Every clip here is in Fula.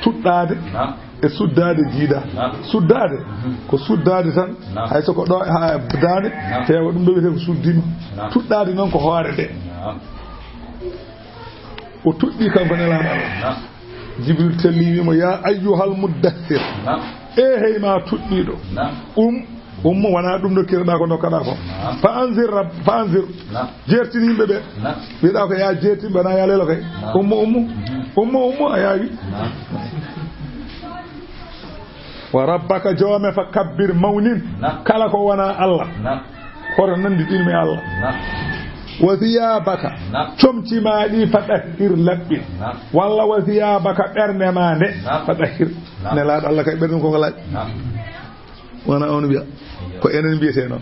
suddade e suddade jiida suddade ko suddade tan hay so ko do ha dane tewa dum do wete ko suddima tuddade non ko hoore de o tuddi kanko nelaaɗo Allah jibril telli wimo ya ayyuhal muddathir hey ma tuddiɗo ummo wana ɗum dokkirɗa ko dokkaɗa ko fa anzir jertini yimɓe ɓe wiɗa ko ya jertin bana ya lelo kay ummo a yawi wa rabbaka joome fa kabbir mawnin kala ko wona Allah hoto nandi ɗinmi Allah wa thiyabaka comci ma ɗi fa ɗahhir laɓɓin walla wa thiyabaka ɓernde ma nde fa ɗahhir nelaɗo Allah kay ɓerɗum koko laaƴ wona on wiya ko enen mbiyete noon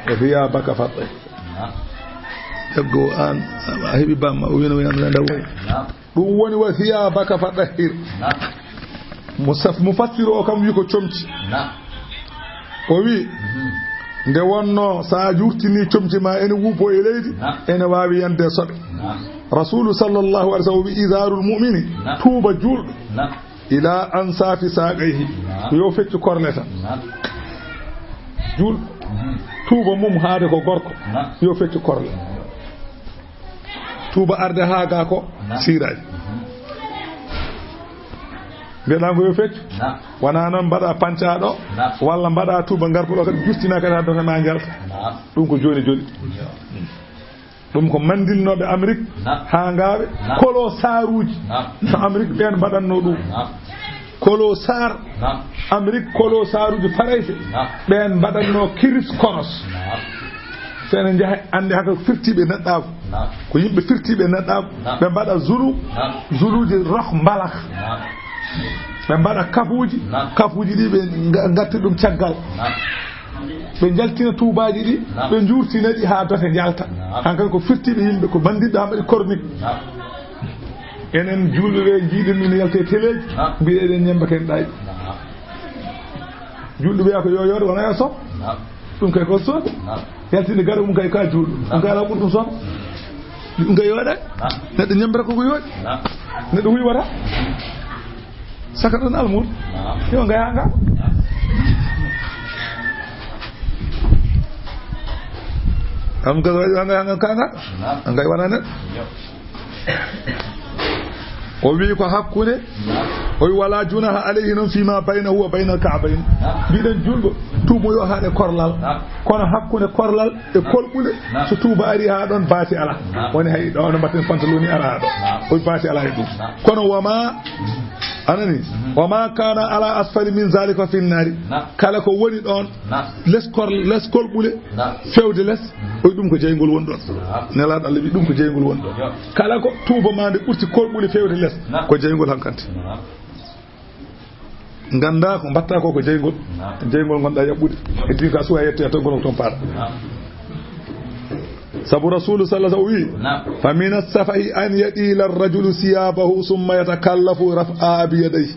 wa thiyabaka fa ɗahhir jaggo an a heeɓi bamma o wino wiyanda ndaw ɗum woni wa thiyabaka fa ɗahhir mufassiru o kam wi ko comci o wi nde wonno sa jurtini comci ma ene wuupo e leydi ene wawi yande soɓe rasulu sallallahu alaihi wasallam wi izarul mu'mini tuuba julɗo ila ansafi saqayhi yo feccu korle tan julɗo tuuba mum haade ko gorko yo feccu korle tuuba arde haaga ko siraji mbiɗa ko yo feccu wona noon mbaɗa pancaɗo walla mbaɗa tuuba garpuɗo kadi justina kadi ha dote ma jalta ɗum ko joni joni ɗum ko mandilnoɓe Amérique ha ngaɓe kolo saruji to Amérique ɓen mbaɗanno ɗum kolo sar Amérique kolo saruji farayse ɓen mbaɗanno kiris konos sene jaha ande haka firtiɓe neɗɗako ko yimɓe firtiɓe neɗɗako ɓe mbaɗa zuluji roh mbalak ɓe mbaɗa kafuji ɗi ɓe gatti ɗum caggal ɓe jaltina tuubaji ɗi ɓe jurtina ɗi ha dote jalta hankkadi ko firtiɓe yimɓe ko bandiɗo ha mbaɗi cornique enen julɓe ɓe jiiɗen min yalte téléji mbiɗeɗen ñemba ken ɗaƴi julɗo wiya ko yo yode wona yo sob ɗum kay ko sood yaltinde gaɗa ɗum kay ka julɗo ɗum kay ala ɓuuri ɗum sob ɗum kay yooɗa neɗɗo ñembata koko yooɗi neɗɗo wiwata saka ɗon almud yo ngaya nga am ga ngaya nga kanga ngay wana net o wi ko hakkude o wi wala junaha alayhi non fima baynahu wa bayna al-ka'bayn biɗen julɗo tuubo yo haade korlal kono hakkude korlal e kolɓude so tuuba ari ha ɗon baati ala woni hay ɗo no mbatten pantaloni ara ha ɗo o baati ala e ɗum kono wama anani wama kana ala asfali min zalika fi nnari kala ko woni ɗon les kolɓule fewde les o ɗum ko jeygol woni ɗon nelaɗo Allah wi ɗum ko jeygol woni ɗon kala ko tuuba ma nde ɓurti kolɓule fewde les ko jeygol hankkante ganda ko mbatta ko jeygol gonɗa yaɓɓude e di ka suwa yette to gono ton paɗa sabu rasulu sallallahu alaihi wasallam wi fa min as-safahi an yadila ar-rajulu siyabahu thumma yatakallafu raf'a bi yadayhi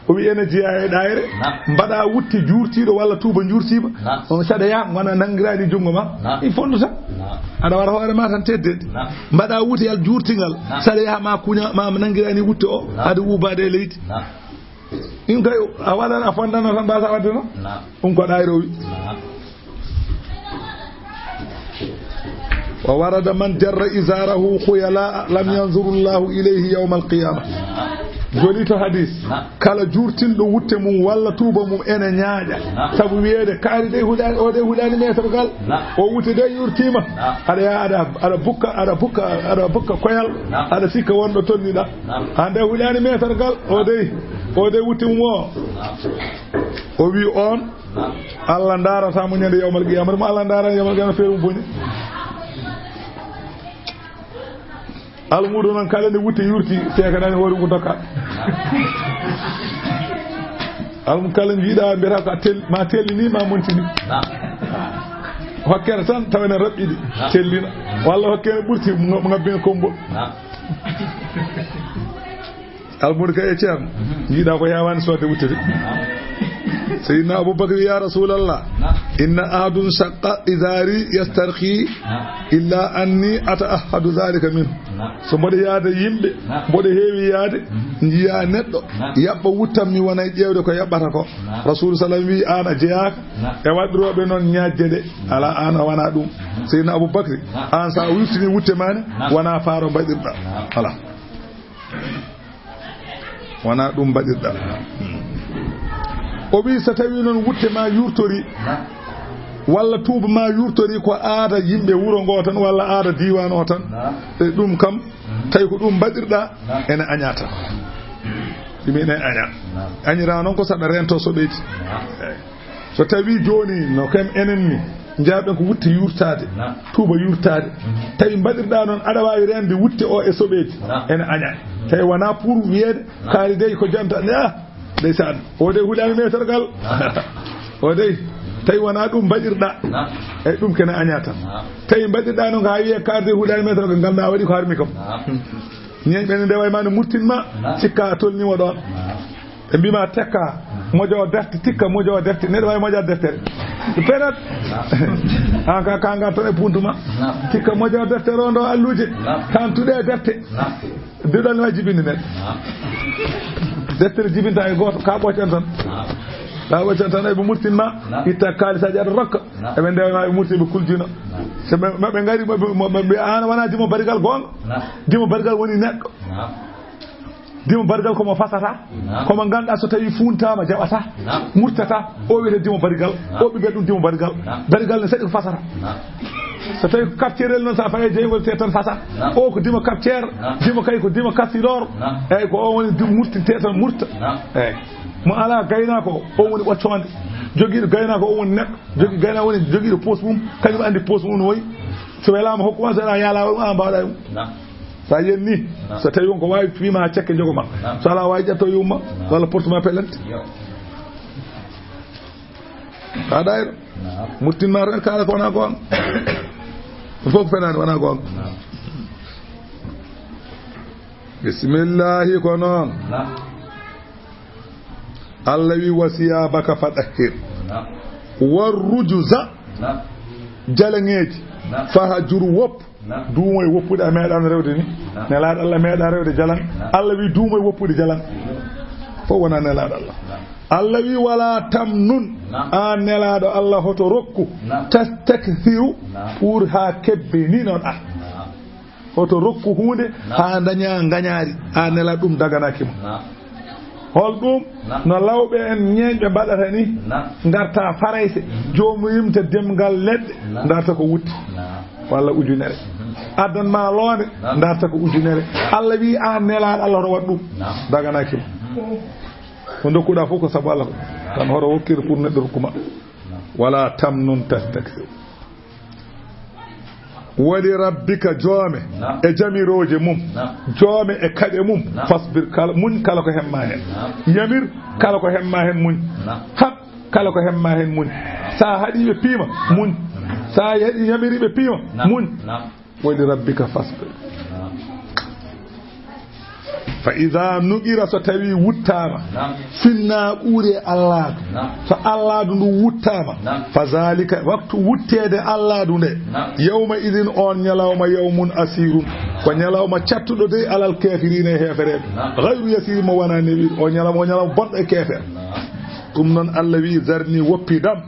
o wi ene jiya e daire mbada wutti jurtido walla tuba jurtiba on sada ya wana nangirani jungo ma il fonduta ada wara hoore ma tan tedde mbada wuti al jurtingal sada ya ma kunya ma nangirani wutti o ada ubade leydi in kay a wala a fondano tan basa waddino ko daire o wi وورد من جر إزاره خيلاء لم ينظر الله إليه يوم القيامة جوليتو حديث كلا جورتين دو ووتي مum walla tuuba mum ene ñaaƴa sabu wiyeede kaari de hulani o de hulani metre gal o wuti de yurtima aɗa ya aɗa bukka koyal aɗa sikka wonɗo tonniɗa hande hulani metre gal o de wutti mum o wi on Allah darata mo ñande yawmal qiyamah mo Allah darata yawmal qiyamah feerum boni almudo non kala ne wutte yurti sekanani hoore ko dokka almu kala jiida mbira ko ma tellini ma montini hokkere tan tawene rabbidi tellina walla hokkere burti ngabben kombo almudo kay ceerno jiida ko yawani sodde wuttede سيدنا أبو بكر يا رسول الله إن أحد شق إزاري يسترخي إلا أني أتأهد ذلك منه so mboɗo yaade yimɓe mboɗo heewi yaade jiya neɗɗo yaɓɓa wuttam mi wona ƴeewde ko yaɓɓata ko rasulu sallam wi an a jeeyaka e waɗiroɓe noon ñaajje ɗe ala an a wona ɗum seydina aboubacry an sa wirtini wutte mane wona faaro mbaɗirɗa voilà wona ɗum mbaɗirɗa o wi so tawi noon wutte ma yurtori walla tuuba ma yurtori ko aada yimɓe wuro ngo tan walla aada diwan o tan e ɗum kam tawi ko ɗum mbaɗirɗa ene añata ɗum ene aña añira noon ko saɗa rento soɓeyti so tawi joni no kam enen ni jaaɓen ko wutte yurtade tuuba yurtade tawi mbaɗirɗa noon aɗa wawi rende wutte o e soɓeyti ene aña tawi wona pour wiyeede kaari dey ko janta ndeysan o dey huɗani metergal o dey tawi wona ɗum mbaɗirɗa eyi ɗum kene añata tawi mbaɗirɗa noon ko ha wiye karde huɗani metergal ganda waɗi ko harmi kam ñeñ ɓene nde waymani murtinma cikka a tolnima ɗon ɓe mbima tekka mojowo defte tikka mojowo defte neɗɗo wawi mojade deftere penat an ka kanga tan e puntuma tikka mojowo deftere o ndo alluje kan tuɗe defte diɗol ne wawi jibinde neɗɗo deftere jibinta e goto ka ɓoccen tan ka ɓoccen tan eɓe murtinma itta kalisaji aɗa rokka eɓe ndewma ɓe murti ɓe kuljino so maɓe gari ɓe an wona dimo barigal gonga dimo barigal woni neɗɗo dimo barigal komo fasata komo ganduɗa so tawi funtama jaɓata murtata o wiyete dimo barigal o ɓiɓe ɗum dimo barigal barigal ne saɗi ko fasata so tawi ko kapcerel noon sa faye jeygol te tan fasa o ko dima kapcere dima kay ko dima kassilor eyyi ko o woni dima murtinte tan murta eyyi mo ala gaynako o woni ɓocconde joguiɗo gaynako o woni neɗɗo jogui gaynako woni joguiɗo poste mum kañum andi poste mum no woyi so welama hokkuma so ala yaalama a mbawɗa ɗum sa yenni so tawi wonko wawi fima ha cekke jogoma so ala wawi ƴetto yumma walla porte ma pelente ha ɗayro murtinma tan kala ko wona gonga fof fenani wona gonga bisimillahi ko noon Allah wi wasiyabaka fadahhir warrujuza jalaŋeji fahajur wopp duumoy woppude a meeɗano rewde ni nelaɗo Allah meeɗa rewde jalan Allah wi duumoy woppude jalan fof wona nelaɗo Allah Allah wi wala tamnun an nelaɗo Allah hoto rokku tastakhiru pour ha kebbe ni non hoto rokku hunde ha daña gañaari a nela ɗum daganakimo hol ɗum no lawɓe en ñeeñɓe mbaɗata ni garta farayse jomum yimta demgal leɗɗe darta ko wutti walla ujunere addanma loonde darta ko ujunere Allah wi an nelaɗo Allah hoto waɗ ɗum daganakimo ko dokkuɗa fof ko sabu Allah tan hoto wokkiri pour neɗɗo rokkuma wala tamnun tastakthir wali rabbika joome e jamiroje mum joome e kaƴe mum fasbir kala muñ kala ko hemma hen yamir kala ko hemma hen muñ hab kala ko hemma hen muñ sa haɗiɓe piima muñ sa yamiriɓe piima muñ wali rabbika fasbir fa ida nuqira so tawi wuttama finna ɓuure alladu so alladu ndu wuttama fa zalika waktu wuttede alladu nde yawma idin on ñalawma yawmun asirun ko ñalawma cattuɗo de alal kafirina e hefereɓe gayru yasir mo wona newi o ñalawma bonɗo e kefer ɗum noon Allah wi zarni woppidam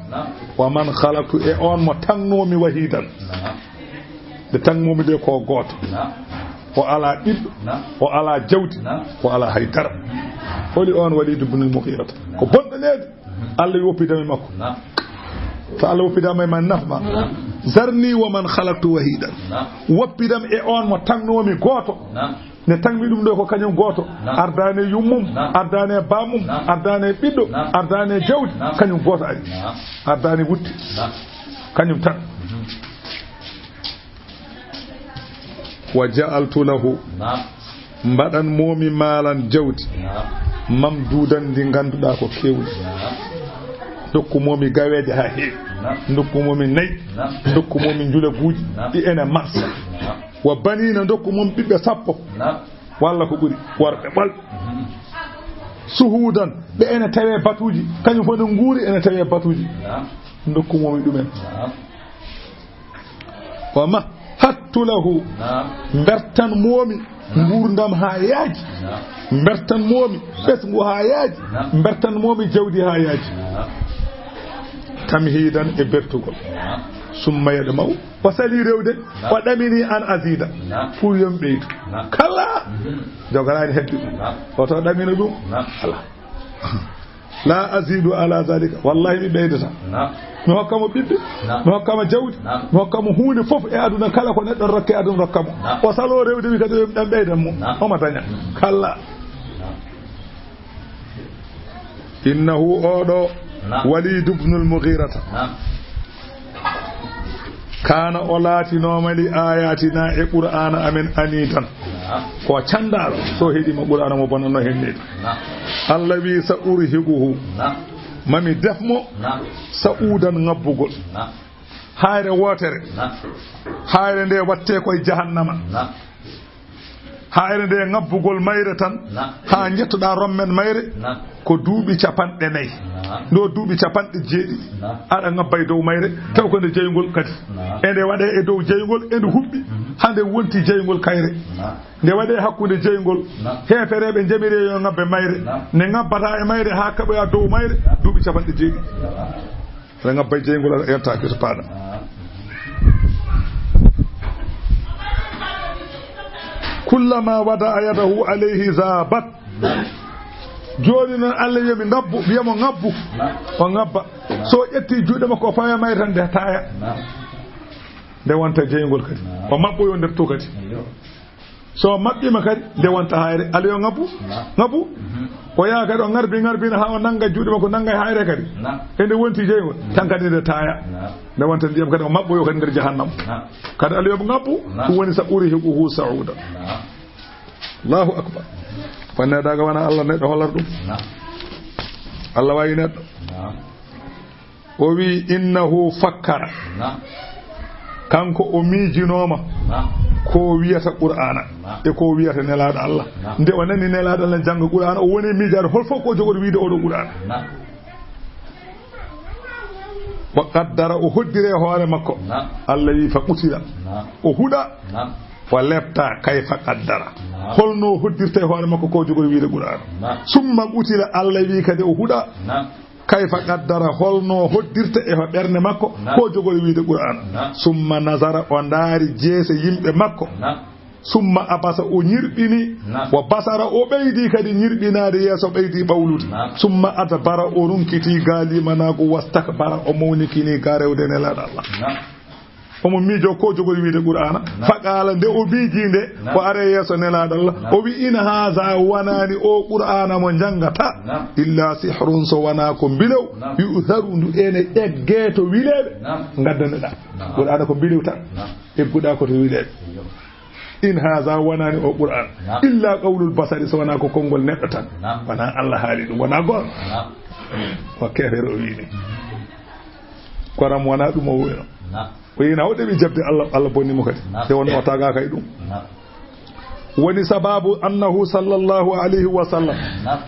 wa man khalaqtu e on mo tannomi wahidan de tannomi de ko goto o ala ɓiɗɗo o ala jawdi o ala haydara holi on Walid ibn al-Mughira ko bonɗo leede Allah woppidami makko so Allah woppidama e man nafma zarni wa man khalaqtu wahidan woppidam e on mo tannomi goto ne tangmi ɗum ɗo ko kañum goto ardane yummum ardane bamum ardane ɓiɗɗo ardane jawdi kañum goto ari ardane wutti kañum tan wa ja'altu lahu mbaɗan momi maalan jawdi mamdudan ndi ganduɗa ko kewdi dokku momi gaweje ha heewi dokku momi nayyi dokku momi julaguji ɗi ene marsa wa banina dokku momi ɓiɓɓe sappo walla ko ɓuri worɓe ɓalɓe suhudan ɓe ene tawe batuji kañum fof ne guuri ene tawe batuji dokku momi ɗumen wa ma wahattu lahu bertan momi ngurdam ha yaaji bertan momi besngu ha yaaji bertan momi jawdi ha yaaji tamhidan e bertugol summa yadmaw wasali rewde o damini an azida fu yom beydu kala jogarani heddi o to damina dum ala la azidu ala zalika wallahi mi beydata mi hokkamo bibbe mi hokkamo jawdi mi hokkamo hunde fof e aduna kala ko neddo rokke aduna rokkamo o salo rewde mi kadi dam beydan mo o ma daña kala innahu odo walid ibn al-mughirata kana olati nomali ayatina e qur'ana amen anitan ko candaro so hedi mo qur'ana mo bonno hennede allah wi sa urhiquhu mami defmo saudan ngabbugol hayre wotere hayre nde watte koy jahannama hayre nde ngabbugol mayre tan ha jettoda rommen mayre ko duubi capanɗe nayi ndo duubi capanɗe jeeɗi aɗa ngabbay dow mayre taw ko nde jeygol kadi e nde waɗe e dow jeygol e nde huɓɓi hande wonti jeygol kayre nde waɗe hakkude jeygol hefereɓe jamire yo ngabbe mayre ne ngabbata e mayre ha kaɓoya dow mayre duubi capanɗe jeeɗi aɗa ngabbay jeygol aɗa yertaki to paɗa kullama wada yadahu alayhi zabat joni non Allah yomi ngabbu biyamo ngabbu o ngabba so ƴetti juuɗe makko faya may tan de taaya nde wonta jeygol kadi o mabbo yo nder to kadi so mabbima kadi nde wonta hayre Allah yo ngabbu o yaa kadi o ngarbina ha o nanga juuɗe makko nanga hayre kadi e nde wonti jeygol tan kadi nde taaya nde wonta ndiyam kadi o mabbo yo kadi nder jahannam kadi Allah yo ngabbu ɗum woni sa ɓuri hiquhu sauda Allahu akbar fanne daga wana Allah neɗɗo holar ɗum Allah wayi neɗɗo o wi innahu fakkara kanko o miijinoma ko wiyata qur'ana e ko wiyata nelaɗo Allah nde o nani nelaɗo Allah janga qur'ana o woni miijade hol fof ko jogoɗo wiide oɗo qur'ana wa qaddara o hoddire hoore makko Allah wi fa qutila o huɗa wa lepta kayfa qaddara holno hoddirte hoore makko ko jogoɗo wiide qur'ana summa qutila Allah wi kadi o huɗa kayfa qaddara holno hoddirte e ɓernde makko ko jogoɗo wiide qur'ana summa nazara o ndaari jeese yimɓe makko summa abasa o ñirɓini wa basara o ɓeydi kadi ñirɓinade yeeso ɓeydi ɓawlude summa adbara o runkiti galimanago wastakbara o mawnikini ga rewde nelaɗo Allah omo miijo ko jogoɗo wiide qur'ana faqala nde o miijinde ko are yeeso nelaɗo Allah o wi in haza wanani o qur'ana mo jangata illa sihrun so wana ko bilew yu'tharu ndu ene egge to wileɓe gaddaneɗa qur'ana ko bilew tan egguɗa ko to wileɓe in haza wanani o qur'an illa qawlul basari so wana ko kongol neɗɗo tan wana Allah haali ɗum wona goon o kefere o wiini koram wona ɗum o wuyno o yina o ɗeɓi jabde Allah bonnimo kadi te wonno taga kay ɗum woni sababu annahu sallallahu alayhi wa sallam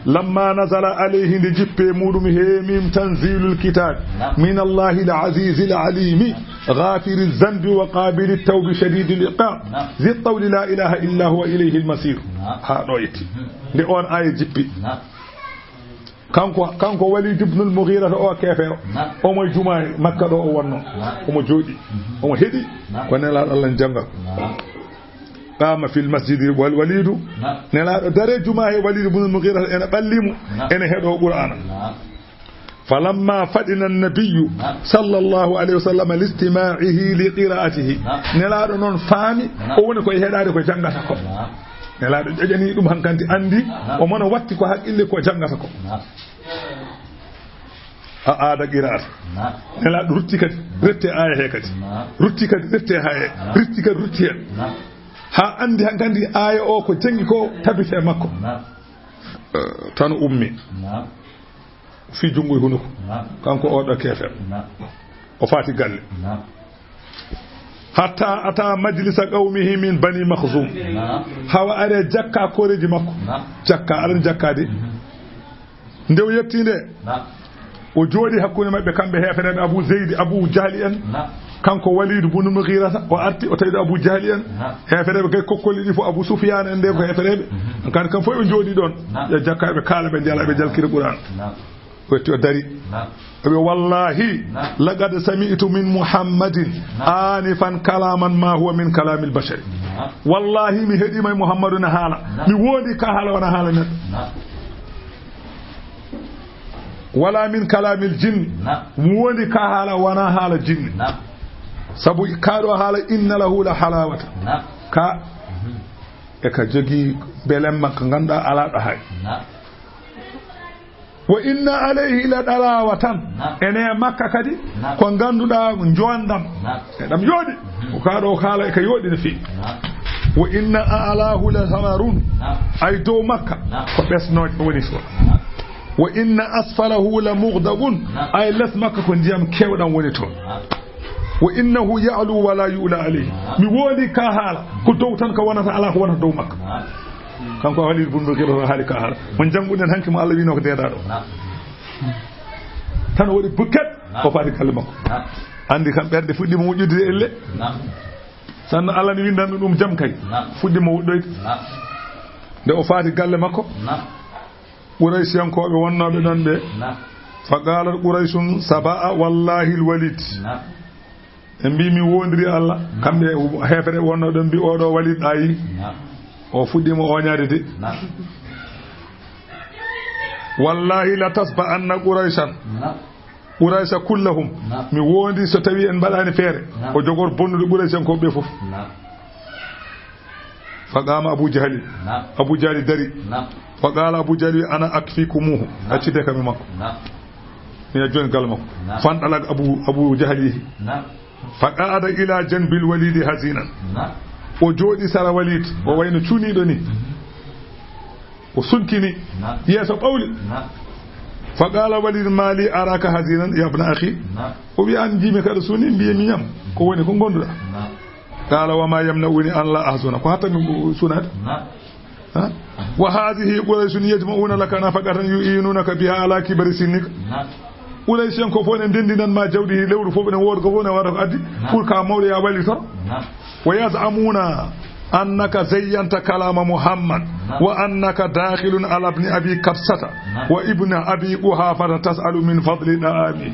lamma nazala alayhi ndi jippe muɗum heemim tanzilul kitab min allahi al-aziz al-alim ghafir adh-dhanbi wa qabil at-tawbi shadid al-iqab zi at-tawli la ilaha illa huwa ilayhi al-masir ha ɗo yetti nde on aya jippi kanko Walid ibn al-Mughira o kefero omo juma Makka ɗo o wonno omo jooɗi omo heɗi ko nelaɗo Allah janga qama fil masjid wal Walid nelaɗo dare juma he Walid ibn al-Mughira ene ɓallimo ene heɗo qur'ana falamma fadina an-nabiyyu sallallahu alayhi wa sallam listima'ihi li qira'atihi nelaɗo noon faami o woni koye heɗade ko jangata ko nelaɗo ƴoƴani ɗum hankanti andi o mona watti ko haqqille ko jangata ko a aada qira'ata nelaɗo rutti kadi rette aya he kadi rutti kadi rette haye rutti kadi rutti hen ha andi hankanti aya o ko jangi ko tabite makko tan ummi fi jungo hunuko kanko oɗo kefer o fati galle hatta ata majlisa qawmihi min bani makhzum hawa are jakka koreji makko jakka aran jakkade ndew yettinde o jodi hakkunde mabbe kambe heferebe Abu Zaid Abu Jahli en kanko Walid ibn Mughira o arti o tawde Abu Jahl en hefere be kokkoli di fo Abu Sufyan en de ko hefere be kan kam fo be jodi don ya jakkabe kala be jala be jalkira Qur'an wetti o dari be wallahi laqad sami'tu min Muhammadin anifan kalaman ma huwa min kalamil bashar wallahi mi hedi may Muhammadun hala mi wodi ka hala wana hala net wala min kalamil jinn mi wodi ka hala wana hala jinn sabu kaado hala inna lahu la halawata ka e ka jogi belem makka ganda ala da hay wa inna alayhi la dalawatan ene makka kadi ko ganduda jondam e dam yodi ko kaado hala e ka yodi ne fi wa inna alahu la samarun ay do makka ko besno woni so wa inna asfalahu la mughdabun ay las makka ko ndiyam kewdan woni to wa innahu ya'lu wa la yu'la alayhi mi wodi ka hala ko dow tan ka wonata ala ko wonata dow makka kanko Walid ibn Mughira haali ka hala mon janguden hanki mo Allah wi no ko deeda do tan woni buket ko faati kalle makko andi kam berde fuddi mo wujjude elle sanno Allah ni windan dum jam kay fuddi mo wuddoyde de o faati galle makko Quraysiyankoɓe wonnoɓe ɗon ɓe fa qalat Qurayshun sabaa wallahi alwalid en mbi mi wondiri Allah kamɓe hefere wonno ɗon mbi oɗo Walid ayi o fuɗɗimo oñade de wallahi la tasba anna Qurayshan Quraysha kullahum mi wondi so tawi en mbaɗani feere o jogor bonnude Quraysiyankoɓe fof فقام أبو جهل دري فقال أبو جهل أنا أكفيكموه أتشدك ممكو من الجون قلمه فانطلق أبو جهل فقعد إلى جنب الوليد حزينا وجودي سر وليد ووين تشوني دوني وسنكني يا قولي فقال وليد مالي أراك حزينا يا ابن أخي وبيان جيمك رسولي بيميام كوني كنغندرا قال وما يمنعني أن لا أحزن حتى من سنة وهذه قريش يجمعون لك نفقة يعينونك بها على كبر سنك قريش ينكفون دندنا ما جوده لور فوبن وورغون ورق أدي فول كامول يا وليتا ويزعمون أنك زينت كلام محمد وأنك داخل على ابن أبي كبسة وابن أبي قحافة تسأل من فضل نعمه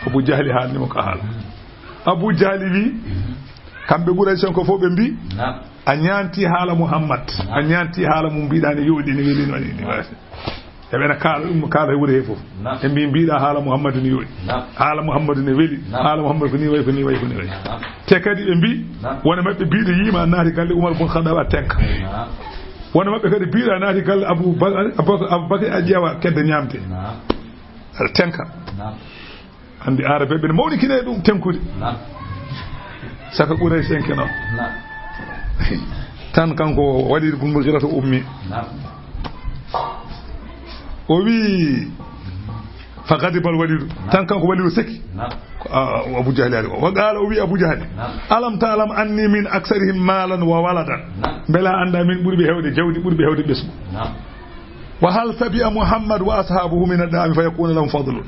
أبو جهل هذا مكهال أبو جهل بي kambe Quraysh ko fobe mbi a nyanti hala Muhammad a nyanti hala mum bidani yodi ni weli ni wasi e bena kala wure hefo e mbi bida hala Muhammad ni yodi hala Muhammad ni weli hala Muhammad ni way te kadi be mbi wona mabbe bida yima naati galle Umar bin Khattab tenka wona mabbe kadi bida naati galle Abu Bakr ajewa kedde nyamte tenka andi arabe be mawni kine dum tenkude saka Quraysh keno tan kanko Walid ibn Mughira ummi o wi فغضب الوليد تان كان وليد سكي ابو جهل وقال ابو جهل الم تعلم اني من اكثرهم مالا وولدا بلا عند من بربي هودي جودي بربي هودي بسم وهل سبي محمد واصحابه من الدام فيكون لهم فضل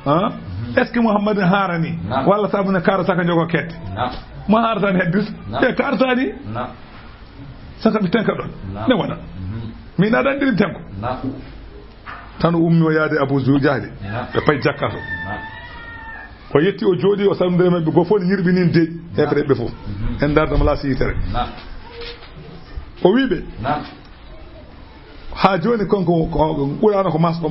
ها اسكي محمد هارني ولا سابنا كار سكا جوكو كيت ما هارتان هدس e kartani saka bi tenka don ne wana mi na dan dirin tenko tan ummi o yaade Abu Jahl be pay jakkato ko yetti o jodi o samde mabbe go fon nyirbinin de hefre be fof en darda mala sitere o wibe ha joni konko qur'ana ko masdo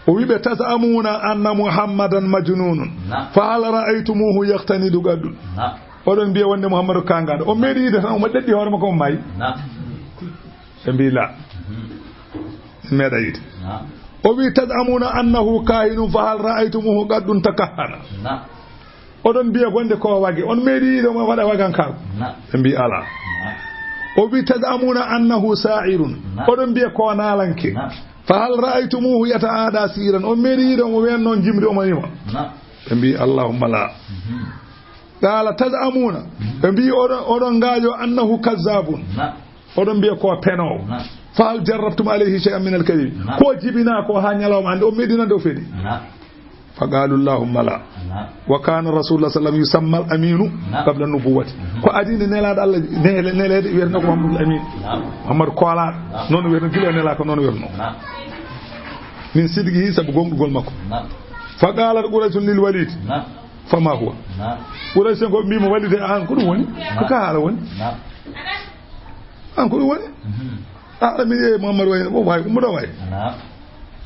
o wibe tasamuna anna muhammadan majnunun fa hal ra'aytumuhu yaqtanidu gadun odon biye wonde Muhammadu kangado o medi de tan o deddi hoore makko may e bila meda yite o wi tadamuna annahu kahinun fa hal ra'aytumuhu gadun takahana odon biye wonde ko wagi on medi do mo wada wagan ka e bi ala o wi tadamuna annahu sa'irun odon biye ko nalanke fa hal ra'aytumuhu yata'ada siran on medi do mo wen non jimri o mayima e bi allahumma la قال تزعمون بي اودون غاجو انه كذاب اودون بي كو بينو فهل جربتم عليه شيئا من الكذب كو جبنا كو ها نيالوم اند او ميدينا دو فيدي فقالوا اللهم لا وكان رسول الله صلى الله عليه وسلم يسمى الأمين قبل النبوة كأدين نلا الله نلا ويرنا محمد الأمين محمد قالا نون ويرنا كلا نلا كنون ويرنا من صدقه سبقوم قول مكو فقال قريش للوليد فما هو قريش يقول ميم وليد أن كل وني كهال وني أن كل وني أعلم محمد وين واي مدواي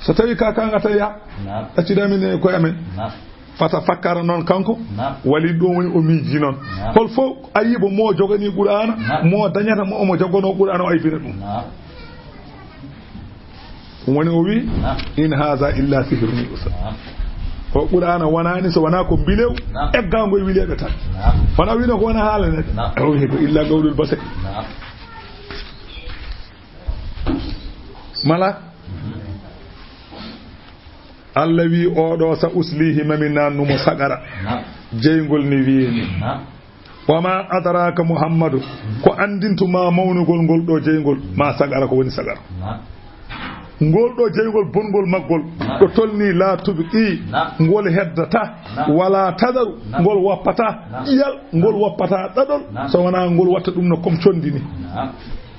ستوي كان أتيا أتيدا من كوامن فتفكر نون كانكو ولي دومي أميجي نون هل فوق أيبو مو جوغني قرآن مو دنيا مو جوغنو قرآن أي بيرتو woni o wi in haza illa sihrun yusar ko qur'ana wanani so wana ko bilew eggango e wilebe tan wana wi no ko wana halane o wi ko illa gawdul basar mala Allah wi odo sa uslihi mamina numo sagara jeygol ni wiini wama adraka muhammadu ko andintuma mawnugol ngol do jeygol ma sagara ko woni sagara ngol do jeygol bongol maggol do tolni la tubi ngol heddata wala tadaru ngol wappata iyal ngol wappata dadol so wana ngol watta dum no kom condini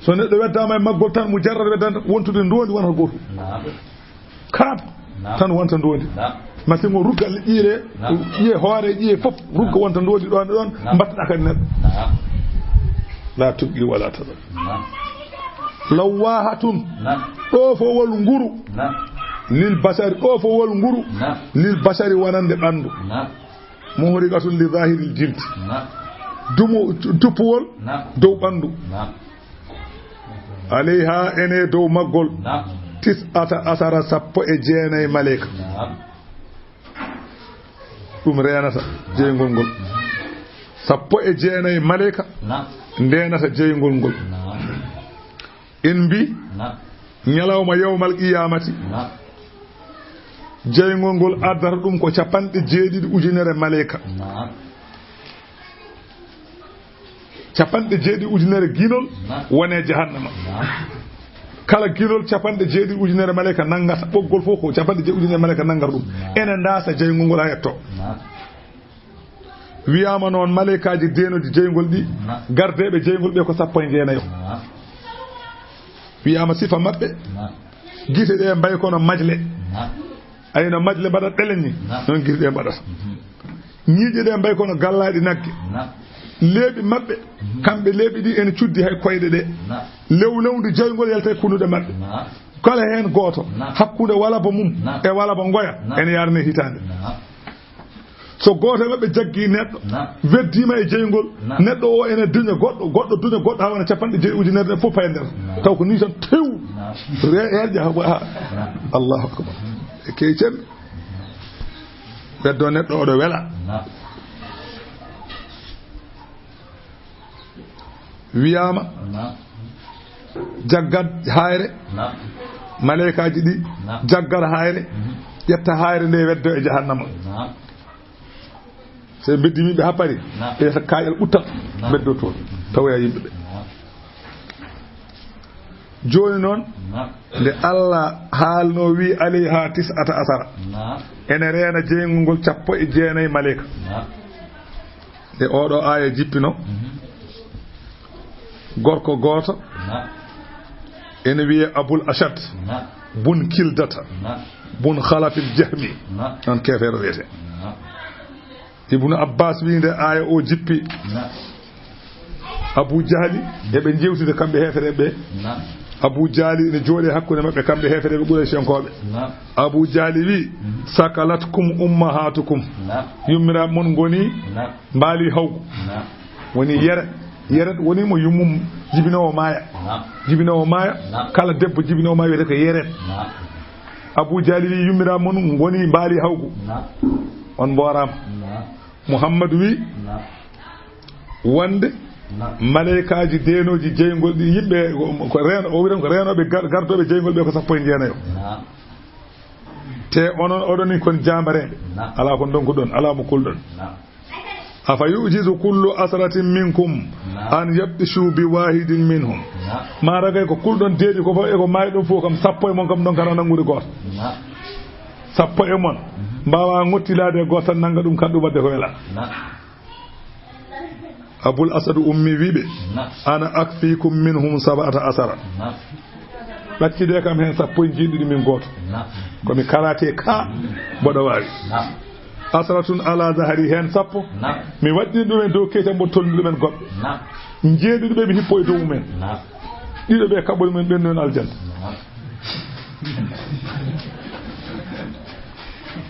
so neddo weddama maggol tan mu jarrade weddanta wontude ndondi wona goto kaat tan wonta ndondi masimo ruggal ƴiire ƴiye hoore ƴiye fof rugga wonta ndondi ɗon mbatta kan neddo la tubi wala tadaru lawahatun ɗo fo wol nguru lil basari ɗo fo wol nguru lil basari wonande ɓandu muhriqatun li zahiril jild dumo tuppuwol dow ɓandu alayha ene dow maggol tis'ata asara 19 maleka ɗum renata jeygol ngol 19 maleka ndenata jeygol ngol en mbi ñalawma yawmal qiyamati jeygol ngol addata ɗum ko 70,000 maleka 70,000 ginol wone jahannama kala ginol 70,000 maleka nangata ɓoggol fof ko 70,000 maleka nangata ɗum ene ndasa jeygol ngol ha yetto wiyama noon malekaji denoji jeygol ɗi gardeɓe jeygol ɓe ko 19 wiyama sifa mabɓe gite ɗe mbay kono majle ayno majle mbaɗat ɗelen ni noon gite ɗe mbaɗata ñiiƴe ɗe mbay kono gallaɗi nagge leeɓi mabɓe kamɓe leeɓi ɗi ene cuddi hay koyɗe ɗe lewnewdu jeygol yalta kunnuɗe mabɓe kala hen gooto hakkude walaba mum e walaba ngoya ene yarne hitande so gooto mabɓe jaggi neɗɗo weddima e jeygol neɗɗo o ene duña goɗɗo duña goɗɗo ha wona 70,000 fof paye nder taw ko ni tan tew herƴa ha allahu akbar e keycen weddo neɗɗo oɗo wela wiyama jaggat hayre malekaji ɗi jaggar hayre ƴetta hayre nde weddo e jahannama se beddimiɓe ha paari ɓeyata kaƴal ɓuttal beddo toon tawoya yimɓeɓe joni noon nde Allah haalno wi alayha tis'ata asara ene reena jeygol ngol 19 maleka nde oɗo aya jippino gorko gooto ene wiye abul ashad bun kildata bun khalafil jahmi on kefeero wiyete ibnu abbas wiinde aya o jippi abu jahli eɓe jewtide kamɓe hefereɓe abu jahli ne jooɗe hakkude maɓɓe kamɓe hefereɓe qurayshyankoɓe abu jahli wi sakalatkum ummahatukum yummiraɓe mon goni mbaali hawgu woni yeret woni mo yummum jibinowo maaya kala debbo jibinowo maaya wiyete ko yeret abu jahli wi yummiraɓe mon goni mbaali hawgu on mborama muhammadu wi wonde maleykaji denoji jeygol ɗi yimɓe ko reno o wiran ko renoɓe gardoɓe jeygol ɓe ko 19 te onon oɗoni kon jambareɓe ala ko donku ɗon ala mo kulɗon afa yujizu kullu asratin minkum an yabtishu bi wahidin minhum ma ragay ko kulɗon deeɗi ko fof eko maayi ɗon fof kam sappo e mon kam ɗon kana nangude goto sappo e mon mbawa ngottilade gotal nanga ɗum kaddu wadde ko wela abul asadu ummi wiɓe ana akfikum minhum sab'ata asara ɓaccide kam hen sappo e jiiɗiɗi min goto komi karate ka mboɗo wawi asratun ala zahari hen sappo mi waɗɗini ɗumen dow keeta mbo tolni ɗumen goɓɓe jeeɗiɗi ɓe mi hippo e dow mumen ɗiɗo ɓe kaɓɓol men ɓennon aljanna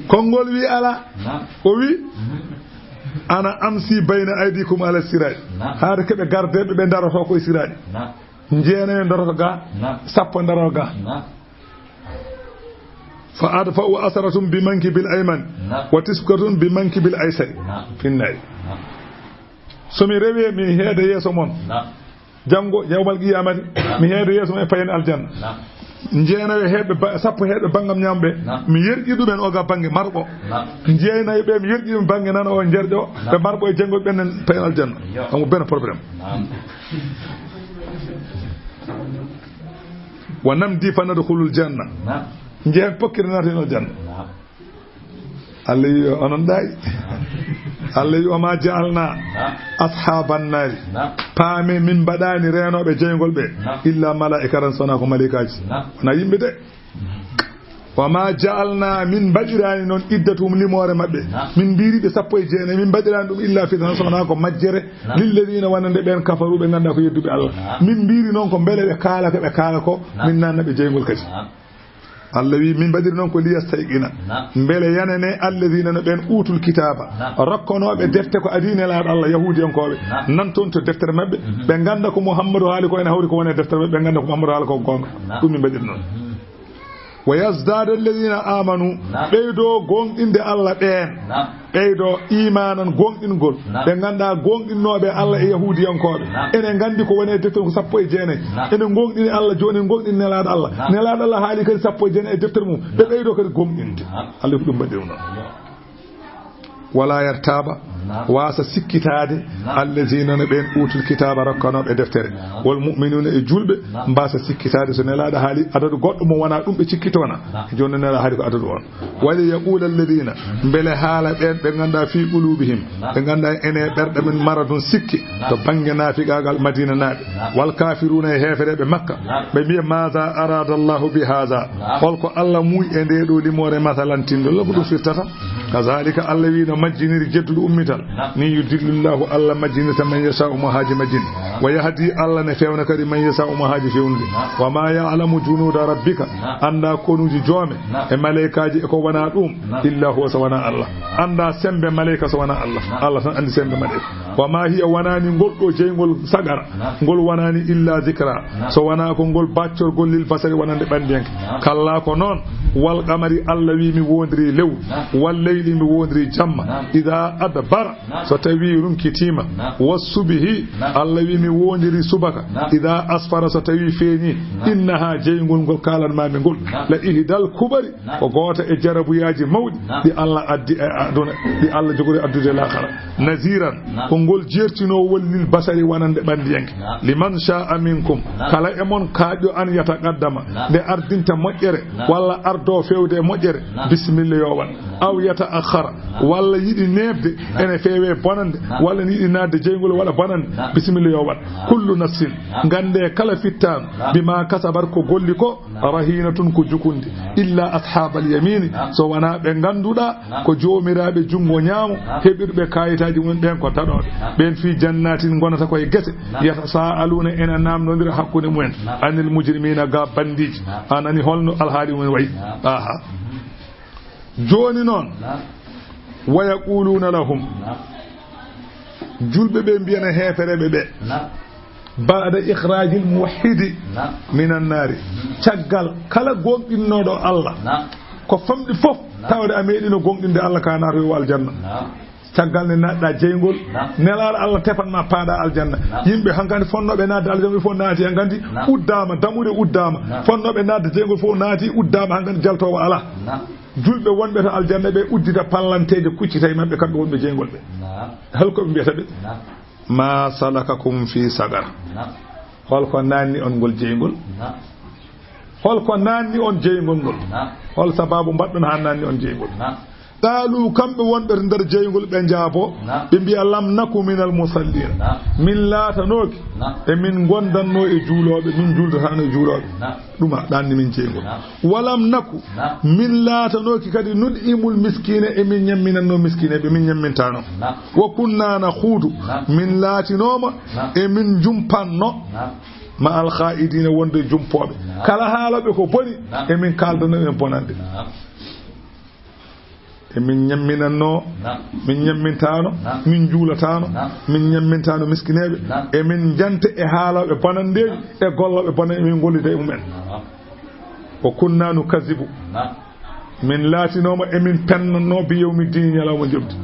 konngol wi ala o wi ana amsi bayna aydikum ala siraji haade keɓe gardeɓe ɓe daroto koye siraji jeenayo daroto ga sappo daroto ga fa adfa'u asaratum bi mankibil ayman wa tisqatun bi mankibil aysari finnayi somi rewi mi heede yeeso mon janngo yawmal qiyamati mi heede yeeso mon e payen aljanna jeenayo heɓe sappo heɓe banggam ñamɓe mi yerƴi ɗumen oga banggue marɓo jeenayo ɓe mi yerƴi ɗum banggue nana o jerƴo ɓe marɓo e janggo ɓennen payen aljanna amo beno probléme wa namdi fa nadkhulul janna jehen pokkiri nateno janna Allah yi onon ɗayi Allah yi oma jaalna ashaban nari paame min mbaɗani renoɓe jeygol ɓe illa malaikatan sona ko malikaji wona yimɓe de wama jaalna min mbaɗirani noon iddatum limore mabɓe min mbiriɓe sappo e jeenayi min mbaɗirani ɗum illa fitana sona ko majjere lilladina wonande ɓen kafaru ɓe ganduɗa ko yedduɓe Allah min mbiri noon ko beele ɓe kaalata ɓe kaala ko min nannaɓe jeygol kadi Allah wi min mbaɗiri noon ko liyastayqina beele yanane alladina no ɓen utul kitaba rokkonoɓe defte ko adinelaɗo Allah yahudiyankoɓe nan toon to deftere mabɓe ɓe ganda ko Muhammadu haali ko ene hawri ko wone deftere mabɓe ɓe ganda ko Muhammadu haali ko gonga ɗum min mbaɗiri noon wa yazdada alladina amanu ɓeydo gonɗinde Allah ɓen ɓeydo imanan gonɗingol ɓe ganda gonɗinnoɓe Allah e yahudiyankoɓe ene gandi ko woni deftere ko sappo e jeenayi ene gonɗini Allah joni gonɗini nelaɗo Allah nelaɗo Allah haali kadi sappo e jeenayi e deftere mum ɓe ɓeydo kadi gonɗinde Allah ko ɗum mbaɗiri noon wala yartaba wasa sikkitade allazina no ɓen utul kitaba rakkanoɓe deftere wal mu'minuna e julɓe mbasa sikkitade so nelaɗo haali adadu goɗɗo mo wona ɗum ɓe cikkitona joni nelaɗo haali ko adadu on wali yaqula alladina beele haala ɓen ɓe ganda fi qulubihim ɓe ganda ene ɓerɗe men maradun sikki to banggue naafiqagal madina naaɓe wal kafiruna e hefereɓe makka ɓe mbiya maza arada allahu bi haza holko Allah muy e nde ɗo limore masalantindo la ko ɗum firtata kazalika Allah wi no majjiniri jedduɗo ummital ni yudillillahu Allah majjinata man yasha mo haaji majjini wa yahdi Allah ne fewna kadi man yasha mo haaji fewnude wa ma ya'lamu junuda rabbika anda konuji joome e malaikaji e ko wana ɗum illa huwa sawana Allah anda sembe malaika so wana Allah Allah tan andi sembe malaika wa ma hiya wanani ngol ɗo jeygol sagara ngol wanani illa zikra so wana ko ngol baccorgol lil basari wonande ɓandiyanke kalla ko noon wal qamari Allah wi mi wondiri lewru wal leyli mi wondiri jamma ida adbara so tawi rumkitima wasubihi Allah wi mi wondiri subaka ida asfara so tawi feeñi innaha jeygol ngol kalanmami ngol la ihdal kubari ko goota e jarabuyaji mawɗi ɗi Allah addi e aduna ɗi Allah jogori addude lakara naziran ko ngol jertinowol lil basari wonande ɓandiyanke liman sha'a minkum kala e mon kaaƴo an yataqaddama nde ardinta moƴƴere walla ardo fewde e moƴƴere bisimilla yo wat aw yata akhara walla yiɗi nebde ene feewe bonande walla ni yiɗi nadde jeygol walla bonande bisimilla yo wat kullu nafsin gande kala fittano bima kasabat ko golli ko rahinatun ko jukunde illa ashabal yamini so wana ɓe ganduɗa ko jomiraɓe jungo ñaamo heɓirɓe kayitaji won ɓen ko taɗoɓe ɓen fi jannatin gonata koye guese yatasaaluna ena namdodira hakkude mumen anil mujrimina ga bandiji anani holno alhaali mumen wayi aha joni noon wa yaquluna lahum julɓe ɓe mbiyana hefereɓe ɓe ba'da ikhrajil muwahhidi minan nari caggal kala gonɗinnoɗo Allah ko famɗi fof tawde a meeɗino gonɗinde Allah ka nato yo aljanna caggal ne naɗɗa jeygol nelaɗo Allah tefanma paada aljanna yimɓe hankandi fonnoɓe nadde aljanna fof naati hankandi uddama damude uddama fonnoɓe nadde jeygol fof naati uddama hankandi jaltowo ala julɓe wonɓe to aljanna ɓe uddita pallanteje kuccita e mabɓe kamɓe wonɓe jeygol ɓe holkoɓe mbiyata ɓe ma salakakum fi sagar holko nanni on ngol jeygol holko nanni on jeygol ngol hol sababu mbaɗɗon ha nanni on jeygol qaalu kamɓe wonɓe nder jeygol ɓe jaabo ɓe mbiya lam naku minal musallina min laatanoki e min gondanno e juuloɓe min juldatano e juuloɓe ɗuma ɗanni min jeygol walam naku min laatanoki kadi nud'imul miskine e min ñamminanno miskine ɓe min ñammintano wa kunna nakhuudu min laatinoma e min jumpanno ma al kha'idina wonde jumpoɓe kala haaloɓe ko boni e min kaldano e bonande e min ñamminanno min ñammintano min juulatano min ñammintano miskineɓe e min jante e haaloɓe bonandeji e golloɓe bonan emin gollida e mumen o kunna nukazibu min laatinoma emin pennanno bi yawmi dini ñalawma jomdi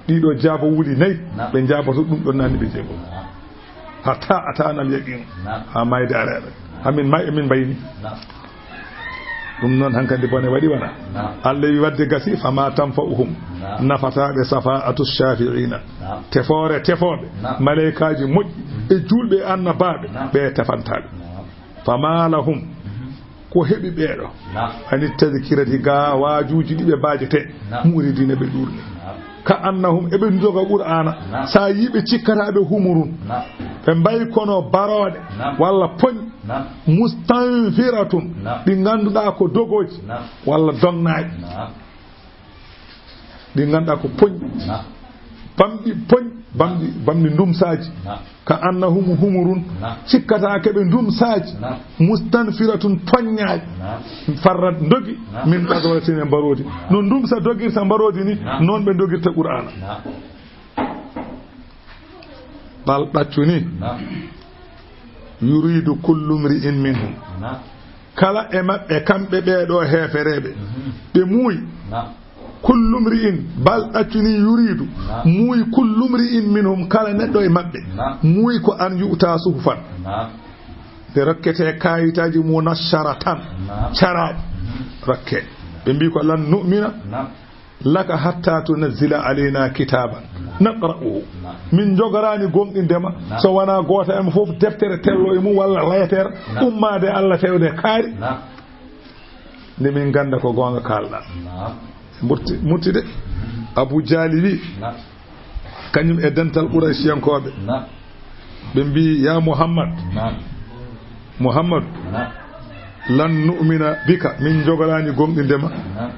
ɗiɗo jaabo wuuli nayyi ɓe jaaboto ɗum ɗon nanni ɓe jeegol hatta atanal yaqin ha mayde areɓe hamin may emin mbayni ɗum noon hankandi bone waɗi wona Allah wi wadde gasi fama tanfa'uhum nafataɓe safa'atu shafi'ina tefoore tefoɓe malaikaji moƴƴi e julɓe annabaɓe ɓe tefantaɓe fama lahum ko heɓi ɓeeɗo ani tadkirati ga wajuji ɗiɓe bajete muridine ɓe ɗurni ka annahum eɓe joga qur'ana sa yiɓe cikkataɓe humurun ɓe mbayi kono baroɗe walla poñ mustanfiratun ɗi ganduɗa ko dogoji walla donnaji ɗi ganduɗa ko poñ bamɗi poñ bamɗi ndumsaji ka annahum humurun cikkata keɓe ndumsaji mustanfiratun poññaji farrat dogi min ɗadoratine mbarodi no ndumsa dogirta mbarodi ni noon ɓe dogirta qur'ana ɓal ɗaccu ni yuridu kullu mri'in minhum kala e maɓɓe kamɓe ɓeeɗo heefereɓe ɓe muuyi kullu mri'in bal ɗaccuni yuridu muuyi kullu mri'in minhum kala neɗɗo e maɓɓe muuyi ko an yu'ta suhufan ɓe rokkete kayitaji munasharatan caraɗi rokke ɓe mbi ko lan nu'mina laka hatta tunazzila alayna kitaban naqra'uhu min jogorani gonɗindema so wona goto em fof deftere tello e mum walla laytere ummade Allah fewde kaari nde min ganda ko gonga kalɗa muttide Abu Jali wi kañum e dental Quraysiyankoɓe ɓe mbi ya Muhammad lan nu'mina bika min jogorani gonɗindema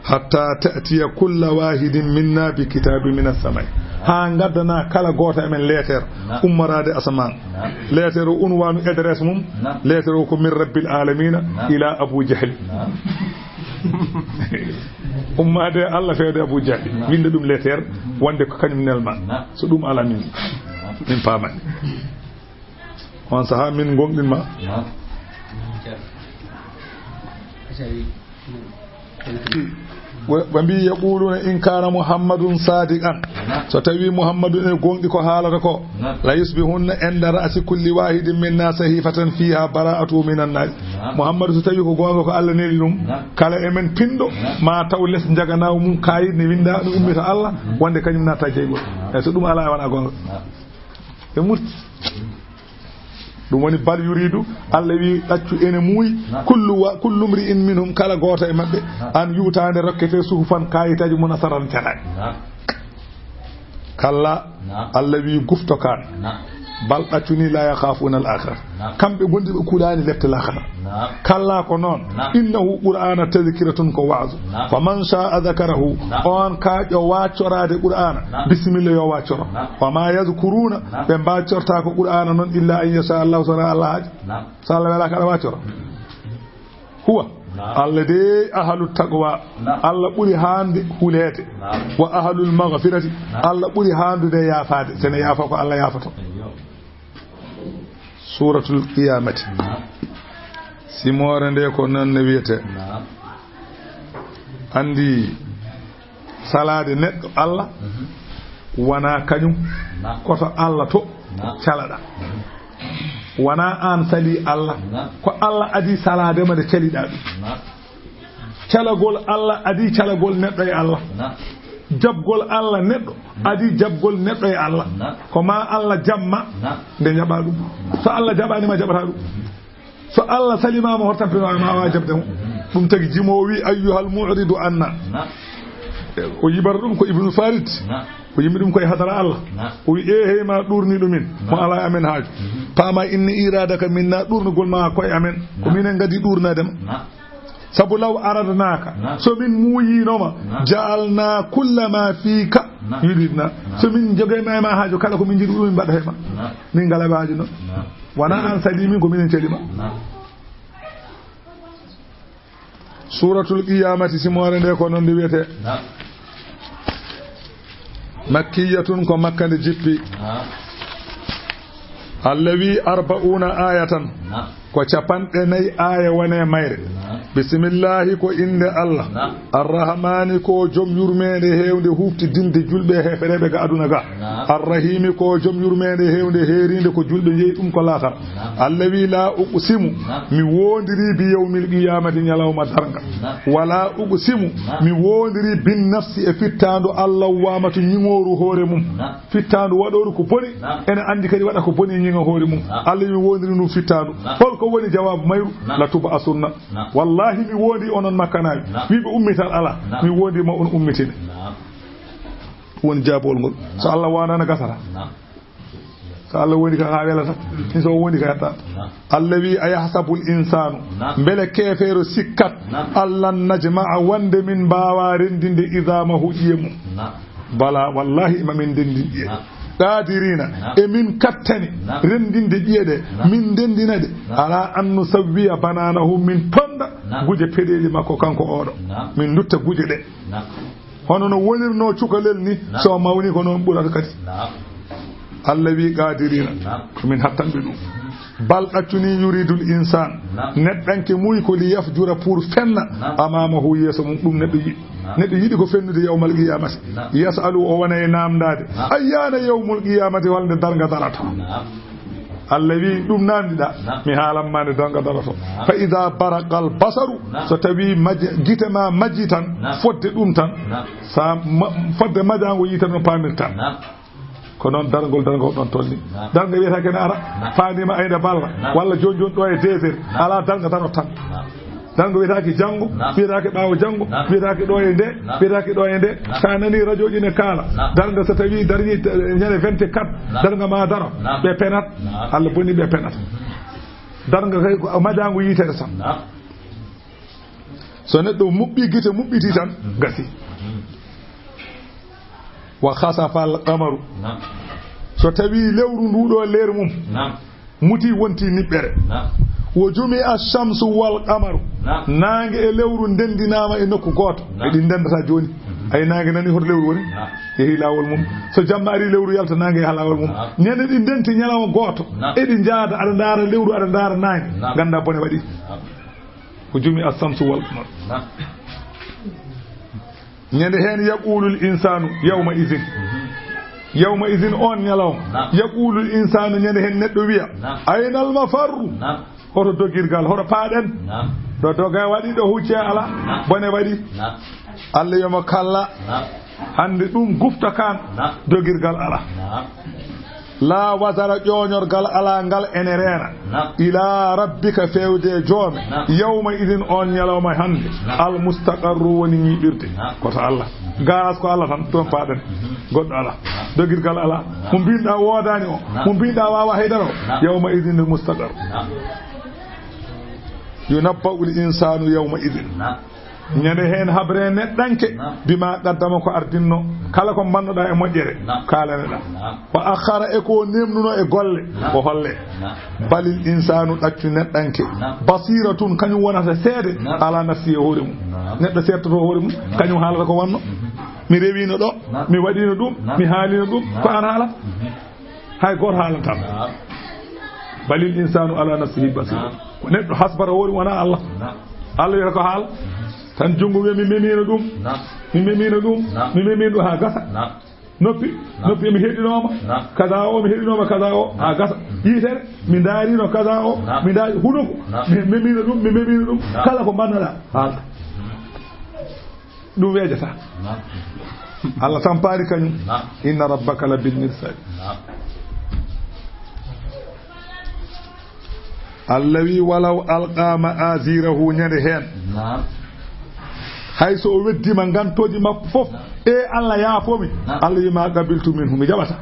hatta ta'tiya kulla wahidin minna bi kitabin min as-samai ha gaddana kala goto emen leetere ummarade asaman leetere unwanu adresse mum leetere ko min rabbil alamina ila Abu Jahl ummade Allah fewde Abu Jahl winde ɗum leetere wonde ko kañum nelma so ɗum ala min famani on saha min gonɗinma ɓe mbi yaquluna in kana muhammadun sadiqan so tawi muhammadun e gonɗi ko haalata ko la yusbihunna inda ra'si kulli wahidin minna sahifatan fiha bara'atu minan nas muhammadu so tawi ko gonga ko Allah neli ɗum kala emen pindo ma taw les jaganaw mum kayit ne winda ɗum ummita Allah wonde kañum natta jeygol e so ɗum ala e wona gonga e murti ɗum woni bal yuridu Allah wi ɗaccu ene muuyi kullu mri'in minhum kala goto e maɓɓe an yuutande rokkete suhufan kayitaji munasaran caraɗi kalla Allah wi guftokan bal ɗaccuni la yakhafuna al-akhirah kamɓe gondiɓe kuulani lefte lahara kalla ko noon innahu qur'ana tadhkiratun ko waasu faman sha'a dhakarahu on kaaƴo waccorade qur'ana bisimilla yo waccoro wama yadhkuruna ɓe mbaccorta ko qur'ana noon illa an yasha Allah sona Allah haaji so Allah wela kaɗa waccoro huwa Allah de ahlul taqwa Allah ɓuri hande hulede wa ahlul maghfirati Allah ɓuri handude yaafade sene yaafa ko Allah yaafato suratul qiyamati simore nde ko non ne wiyete andi salade neɗɗo Allah wana kañum koto Allah to calaɗa wana an sali Allah ko Allah adi salade ma de caliɗa ɗum calagol Allah adi calagol neɗɗo e Allah jabgol Allah neɗɗo adi jabgol neɗɗo e Allah ko ma Allah jamma nde jaɓa ɗum so Allah jaɓanima jaɓata ɗum so Allah salimama hortampino ma wajabde mo ɗum tagi jimo wi ayyuhal mu'ridu anna o yibara ɗum ko ibnu farid o yimmi ɗum koye hadara Allah o wi he ma ɗurni ɗumin mo ala amen haaju paama inni iradaka minna ɗurnugol ma koye amen ko minen gadi ɗurnadema sabu law aradnaka so min muyinoma ja'alna kullama fika yuridna so min jogayma ma haaju kala ko min jiɗi ɗum min mbaɗa hema min ngala haaju noon wona an salimin ko minen celima suratul qiyamati simore nde ko noon ndi wiyete makkiyatun ko makka nde jippi allawi arba'una ayatan ko capanɗe nayi aya wone mayre bisimillahi ko inde Allah arrahmani ko joom yurmede hewde huftidinde julɓe hefereɓe ga aduna ga arrahimi ko joom yurmede hewde heerinde ko julɓe jeeyi ɗum ko laatar Allah wi la uqsimu mi wondiri bi yawmil qiyamati ñalawma darga wala uqsimu mi wondiri bin nafsi e fittandu Allah wamatu ñiŋoru hoore mum fittandu waɗoru ko boni ene andi kadi waɗa ko boni ñiŋo hoore mum Allah mi wondiri ɗum fittandu ko woni jawabu mayru la tuba asunna wallahi mi wondi onon makkanaɓe wiɓe ummital ala mi wondi ma on ummitine woni jabol ngol so Allah wanana gasata so Allah woni ka ha welata ni so woni ka yatta Allah wi ayahsabul insanu bele kefero sikkat Allah najma'a wande min bawa rendinde idamahu iyemu bala wallahi ma min dendinde qadirina e min kattani rendinde ƴiyeɗe min dendinade ala an nusawwiya bananahu min tonda guje peɗeli makko kanko oɗo min dutta guje ɗe hono no wonirno cukalel ni so mawni ko noon ɓurata kadi Allah wi qadirina komin hattanɓe ɗum bal ɗaccuni yuridul insan neɗɗanke muy ko li yafjura pour fenna amamahu yeeso mum ɗum neɗɗo yiɗi ko fennude yawmal qiyamati yasalu o wona e namdade ayyana yawmul qiyamati holde darga darata Allah wi ɗum namdiɗa mi haalanma nde darga darato fa ida baraqal basaru so tawi guite ma majji tan fodde ɗum tan sa fodde majango yi tan no pamirta ko noon dargol ɗon tolni darga wiyata ne ara fandima ayde balla walla joni ɗo e 2 heures ala darga darot tan darga wiyataki janggo wiyataki ɓawo janggo wiyataki ɗo e nde wiyataki ɗo e nde sa nani radio ji ne kaala darga so tawi darni ñande 24 darga ma daro ɓe penat Allah boni ɓe penat darga kay ko majango yitere tan so neɗɗo muɓɓi guite muɓɓiti tan gasi wa khasafa al-qamaru so tawi lewru nduɗo leer mum muti wonti niɓɓere wo jumi ash-shamsu wal qamaru nange e lewru ndendinama e nokku goto eɗi ndendata joni ay nange nani hoto lewru woni yehi lawol mum so jamma ari lewru yalta nange ha lawol mum ñande ɗi ndenti ñalawma goto eɗi jaada aɗa daara lewru aɗa daara nange ganda bone waɗi ko jumi ash-shamsu wal qamaru ñande hen yaqulul insanu yawma idhin on ñalawma yaqulul insanu ñande hen neɗɗo wiya aynal mafarru hoto dogirgal hoto paaɗen ɗo doga waɗi ɗo hucce ala bone waɗi Allah yomo kalla hande ɗum gufta kan dogirgal ala la wasara ƴoñorgal ala ngal ene reena ila rabbika fewde joome yawma idin on ñalawma hande al mustaqarru woni ñiɓirde koto Allah garas ko Allah tan toon paaɗen goɗɗo ala dogirgal ala mo mbinɗa wodani o mo mbinɗa wawa haydara o yawma idin al mustaqarru yunabba'u al insanu yawma idin ñande hen habre neɗɗanke bima qaddama ko ardinno kala ko bannoɗa e moƴƴere kalaneɗa wa akhara e ko nemnuno e golle o holle balil insanu ɗaccu neɗɗanke basiratun kañum wonata seede ala nafsi e hoore mum neɗɗo settoto hoore mum kañum haalata ko wonno mi rewino ɗo mi waɗino ɗum mi haalino ɗum ko an haala hay goto haalantama balil insanu ala nafsihi basira ko neɗɗo hasbata hoore wona Allah Allah wiyata ko haala tan jungo wi mi memino ɗum mi memino ɗum mi memino ɗum ha gasa noppi mi heɗinoma kaza o mi heɗinoma kaza o ha gasa yitere mi darino kaza o mi dari hunuko mi memino ɗum kala ko bannaɗa haalta ɗum weejata Allah tan paari kañum inna rabbaka la bil mirsad Allah wi walaw alqama azirahu nyande hen hay so o weddima gantoji makko fof e Allah yaafomi Allah wi ma qabiltu minhu mi jabata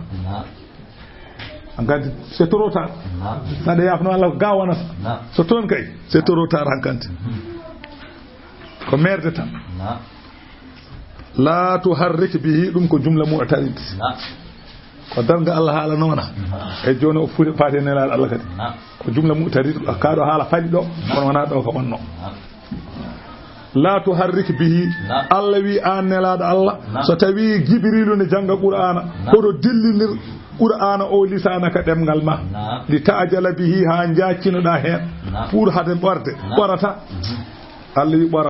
hankante c'est trop tard nade yaafno Allah ko gawana so ton kay c'est trop tard hankante ko merde tan la tuharrik bihi dum ko jumla mu atarid ko darga Allah haala nona e joni o fuuri faate nelal Allah kadi ko jumla mu atarid kaado haala fali do kono wana do ko wonno la tuharrik bihi Allah wi an nelado Allah so tawi jibrilu ne janga qur'ana odo dillinir qur'ana o lisana ka demgal ma li ta'jala bihi ha jaccino da hen pour hade borde borata Allah wi